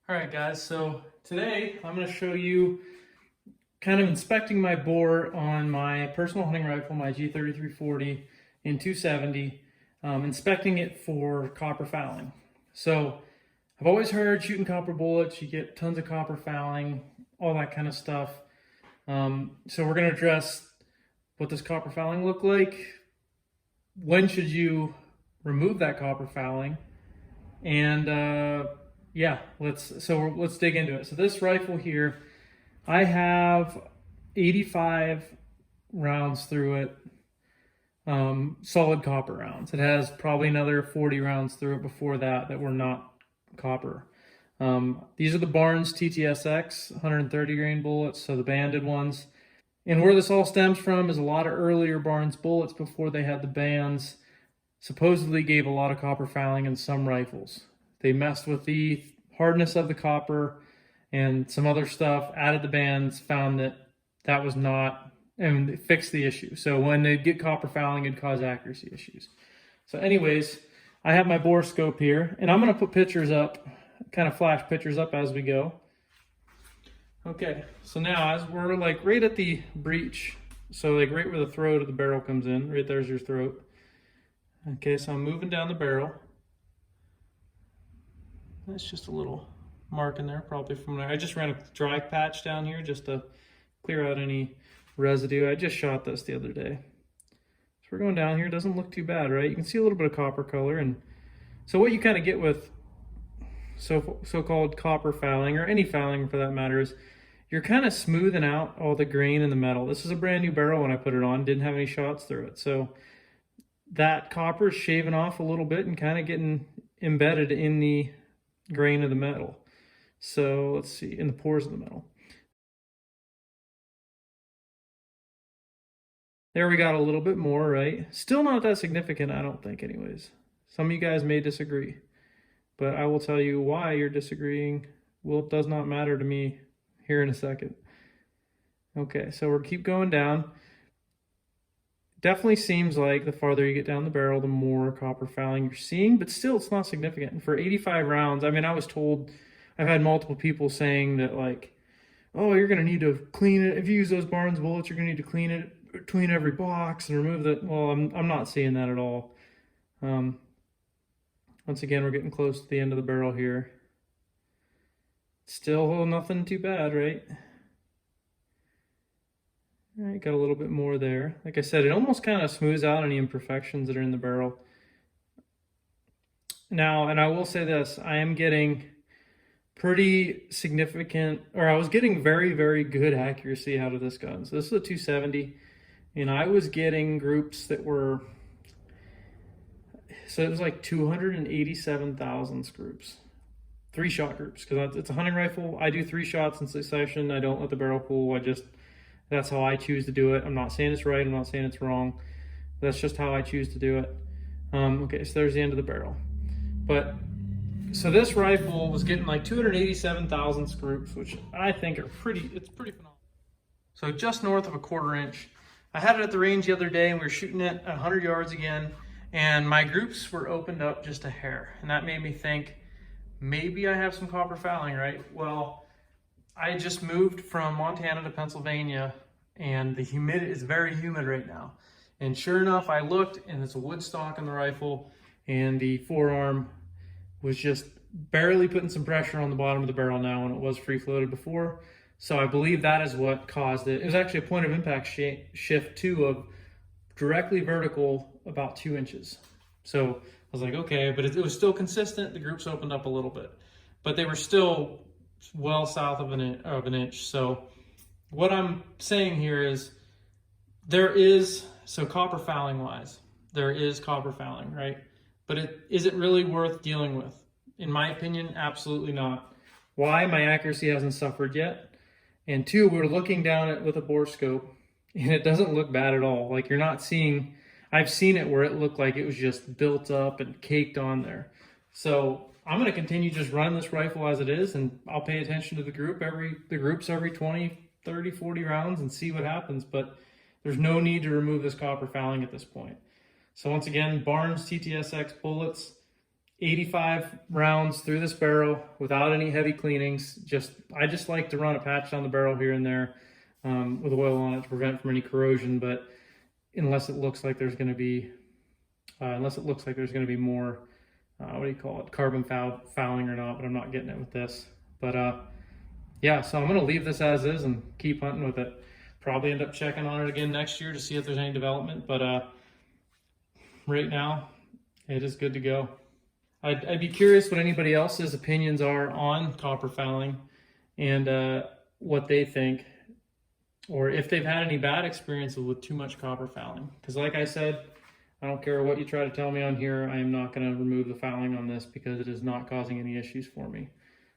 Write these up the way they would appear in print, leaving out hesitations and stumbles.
All right, guys, so today I'm going to show you kind of inspecting my bore on my personal hunting rifle, my G3340 in 270, inspecting it for copper fouling. So I've always heard shooting copper bullets, you get tons of copper fouling, all that kind of stuff. So we're going to address what does copper fouling look like, when should you remove that copper fouling, and yeah, let's dig into it. So this rifle here, I have 85 rounds through it, solid copper rounds. It has probably another 40 rounds through it before that were not copper. These are the Barnes TTSX 130 grain bullets, so the banded ones. And where this all stems from is a lot of earlier Barnes bullets before they had the bands supposedly gave a lot of copper fouling in some rifles. They messed with the hardness of the copper and some other stuff, added the bands, found that was not, and it fixed the issue. So when they get copper fouling, it'd cause accuracy issues. So anyways, I have my Borescope here, and I'm going to put pictures up, kind of flash pictures up as we go. Okay, so now as we're like right at the breech, so like right where the throat of the barrel comes in, right there's your throat. Okay, so I'm moving down the barrel. That's just a little mark in there, probably from there. I just ran a dry patch down here just to clear out any residue. I just shot this the other day. So we're going down here. It doesn't look too bad, right? You can see a little bit of copper color. And so what you kind of get with so-called copper fouling, or any fouling for that matter, is you're kind of smoothing out all the grain in the metal. This is a brand new barrel when I put it on. Didn't have any shots through it. So that copper is shaving off a little bit and kind of getting embedded in the grain of the metal. So let's see, in the pores of the metal. There we got a little bit more, right? Still not that significant, I don't think, anyways. Some of you guys may disagree, but I will tell you why you're disagreeing. Well, it does not matter to me here in a second. Okay, so we'll keep going down. Definitely seems like the farther you get down the barrel, the more copper fouling you're seeing, but still it's not significant. And for 85 rounds, I mean, I was told, I've had multiple people saying that like, oh, you're going to need to clean it. If you use those Barnes bullets, you're going to need to clean it between every box and remove that. Well, I'm not seeing that at all. Once again, we're getting close to the end of the barrel here. Still nothing too bad, right? All right, got a little bit more there. Like I said, it almost kind of smooths out any imperfections that are in the barrel. Now, and I will say this, I am getting pretty significant, or I was getting very, very good accuracy out of this gun. So this is a 270, and I was getting groups that were, so it was like 287 thousandths groups. 3-shot groups, because it's a hunting rifle. I do 3 shots in succession. I don't let the barrel cool. That's how I choose to do it. I'm not saying it's right. I'm not saying it's wrong. That's just how I choose to do it. Okay, so there's the end of the barrel. But so this rifle was getting like 287 thousandths groups, which I think are it's pretty phenomenal. So just north of a 1/4 inch. I had it at the range the other day, and we were shooting it at 100 yards again, and my groups were opened up just a hair, and that made me think maybe I have some copper fouling, right? Well, I just moved from Montana to Pennsylvania, and the humidity is very humid right now. And sure enough, I looked, and it's a wood stock in the rifle, and the forearm was just barely putting some pressure on the bottom of the barrel now when it was free floated before. So I believe that is what caused it. It was actually a point of impact shift too, of directly vertical about 2 inches. So I was like, okay, but it was still consistent. The groups opened up a little bit, but they were still well south of an inch. So what I'm saying here is so copper fouling wise, there is copper fouling, right? But is it really worth dealing with? In my opinion, absolutely not. Why? My accuracy hasn't suffered yet. And 2, we're looking down at with a Borescope, and it doesn't look bad at all. Like, you're not seeing, I've seen it where it looked like it was just built up and caked on there. So I'm going to continue just running this rifle as it is, and I'll pay attention to the groups every 20, 30, 40 rounds and see what happens. But there's no need to remove this copper fouling at this point. So once again, Barnes TTSX bullets, 85 rounds through this barrel without any heavy cleanings. I just like to run a patch on the barrel here and there with oil on it to prevent from any corrosion. But unless it looks like there's going to be more, what do you call it, carbon fouling or not, but I'm not getting it with this. But yeah, so I'm going to leave this as is and keep hunting with it. Probably end up checking on it again next year to see if there's any development, but right now it is good to go. I'd be curious what anybody else's opinions are on copper fouling and what they think, or if they've had any bad experiences with too much copper fouling. Because like I said, I don't care what you try to tell me on here, I am not going to remove the fouling on this because it is not causing any issues for me.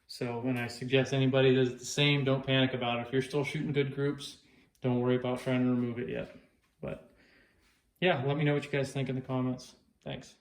So when I suggest anybody does the same, don't panic about it. If you're still shooting good groups, don't worry about trying to remove it yet. But yeah, let me know what you guys think in the comments. Thanks.